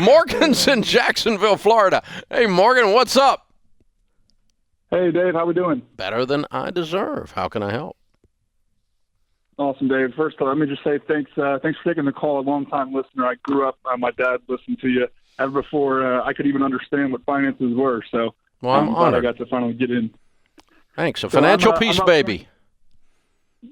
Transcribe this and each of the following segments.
Morgan's in Jacksonville, Florida. Hey, Morgan, what's up? Hey, Dave, how we doing? Better than I deserve. How can I help? Awesome, Dave. First of all, let me just say thanks for taking the call. A long-time listener. I grew up, my dad listened to you ever before I could even understand what finances were. So well, I'm glad I honored. got to finally get in. Thanks. A financial peace baby.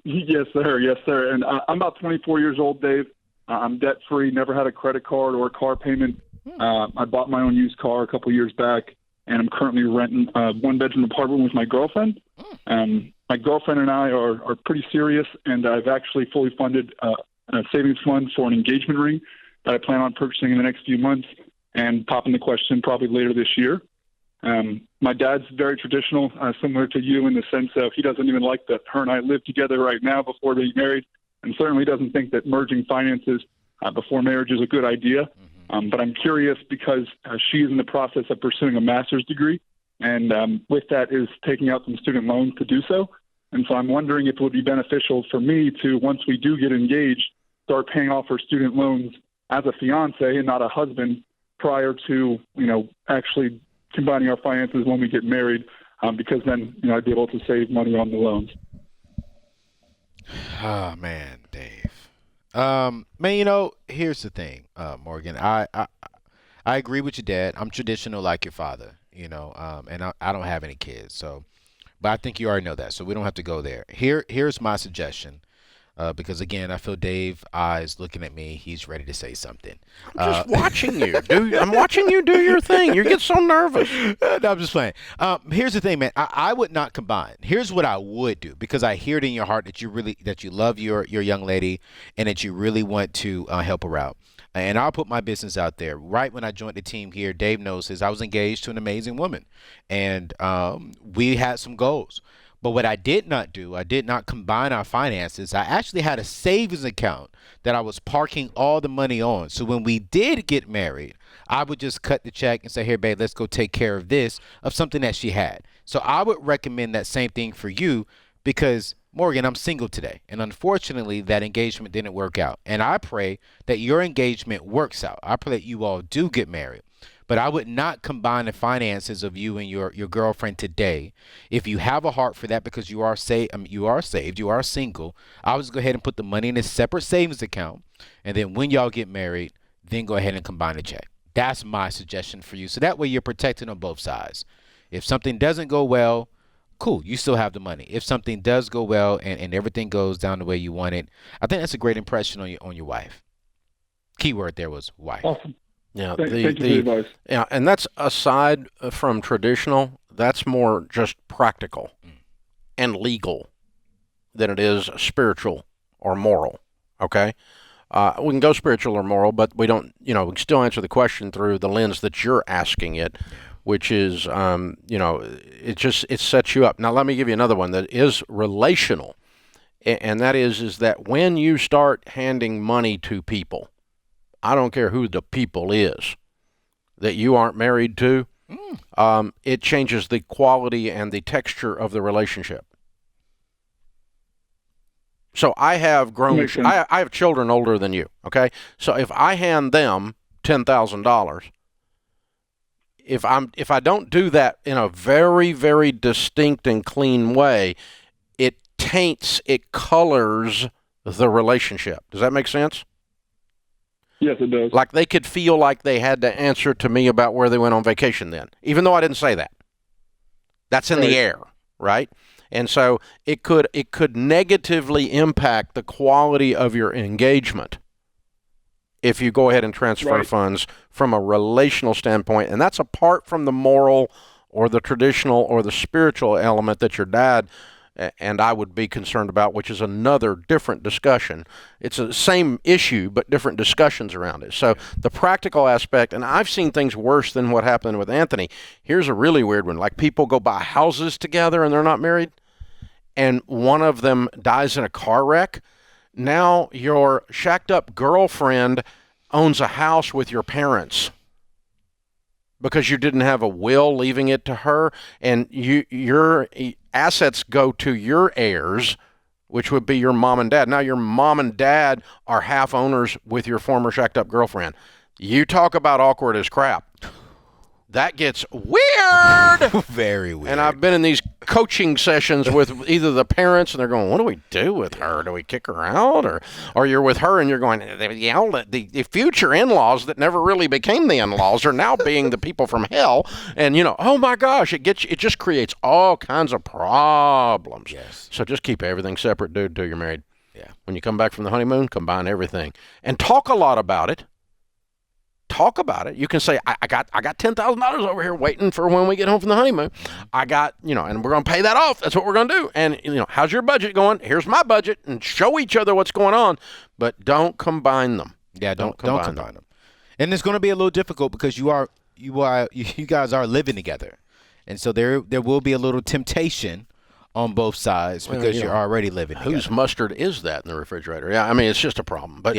Yes, sir. Yes, sir. And I'm about 24 years old, Dave. I'm debt-free, never had a credit card or a car payment. I bought my own used car a couple years back, and I'm currently renting a one-bedroom apartment with my girlfriend. My girlfriend and I are pretty serious, and I've actually fully funded a savings fund for an engagement ring that I plan on purchasing in the next few months and popping the question probably later this year. My dad's very traditional, similar to you in the sense of he doesn't even like that her and I live together right now before being married, and certainly doesn't think that merging finances before marriage is a good idea. But I'm curious because she is in the process of pursuing a master's degree, and with that is taking out some student loans to do so. And so I'm wondering if it would be beneficial for me to, once we do get engaged, start paying off her student loans as a fiance and not a husband prior to, actually combining our finances when we get married, because then, I'd be able to save money on the loans. Oh, man, Dave. Man, here's the thing, Morgan. I agree with your dad. I'm traditional like your father, and I don't have any kids. So, but I think you already know that, so we don't have to go there. Here's my suggestion. Because, again, I feel Dave's eyes looking at me. He's ready to say something. I'm just watching you. I'm watching you do your thing. You get so nervous. No, I'm just playing. Here's the thing, man. I would not combine. Here's what I would do, because I hear it in your heart that you love your young lady and that you really want to help her out. And I'll put my business out there. Right when I joined the team here, Dave knows this, I was engaged to an amazing woman. And we had some goals. But what I did not do, I did not combine our finances. I actually had a savings account that I was parking all the money on. So when we did get married, I would just cut the check and say, here, babe, let's go take care of this, of something that she had. So I would recommend that same thing for you because, Morgan, I'm single today. And unfortunately, that engagement didn't work out. And I pray that your engagement works out. I pray that you all do get married. But I would not combine the finances of you and your girlfriend today. If you have a heart for that because you are saved, you are single, I would just go ahead and put the money in a separate savings account. And then when y'all get married, then go ahead and combine the check. That's my suggestion for you. So that way you're protected on both sides. If something doesn't go well, cool, you still have the money. If something does go well and everything goes down the way you want it, I think that's a great impression on your wife. Key word there was wife. Awesome. Yeah, Thank you for the advice. Yeah, and that's aside from traditional. That's more just practical and legal than it is spiritual or moral. Okay, we can go spiritual or moral, but we don't. We can still answer the question through the lens that you're asking it, which is, it sets you up. Now, let me give you another one that is relational, and that is that when you start handing money to people, I don't care who the people is that you aren't married to, it changes the quality and the texture of the relationship. So I have I have children older than you, okay? So if I hand them $10,000, if I don't do that in a very, very distinct and clean way, it colors the relationship. Does that make sense? Yes, it does. Like they could feel like they had to answer to me about where they went on vacation then, even though I didn't say that. That's in the air, right? And so it could negatively impact the quality of your engagement if you go ahead and transfer funds from a relational standpoint. And that's apart from the moral or the traditional or the spiritual element that your dad and I would be concerned about, which is another different discussion. It's the same issue, but different discussions around it. So the practical aspect, and I've seen things worse than what happened with Anthony. Here's a really weird one. Like people go buy houses together and they're not married, and one of them dies in a car wreck. Now your shacked up girlfriend owns a house with your parents because you didn't have a will leaving it to her, and your assets go to your heirs, which would be your mom and dad. Now your mom and dad are half owners with your former shacked up girlfriend. You talk about awkward as crap. That gets weird. Very weird. And I've been in these coaching sessions with either the parents, and they're going, what do we do with her? Do we kick her out? Or you're with her, and you're going, the future in-laws that never really became the in-laws are now being the people from hell. And, oh, my gosh, it just creates all kinds of problems. Yes. So just keep everything separate, dude, until you're married. Yeah. When you come back from the honeymoon, combine everything. And talk a lot about it. Talk about it. You can say, I got $10,000 over here waiting for when we get home from the honeymoon. I got, and we're going to pay that off. That's what we're going to do. And, how's your budget going? Here's my budget, and show each other what's going on. But don't combine them. Yeah, don't combine them. And it's going to be a little difficult because you guys are living together. And so there will be a little temptation on both sides because you're already living together. Whose mustard is that in the refrigerator? Yeah, I mean, it's just a problem. But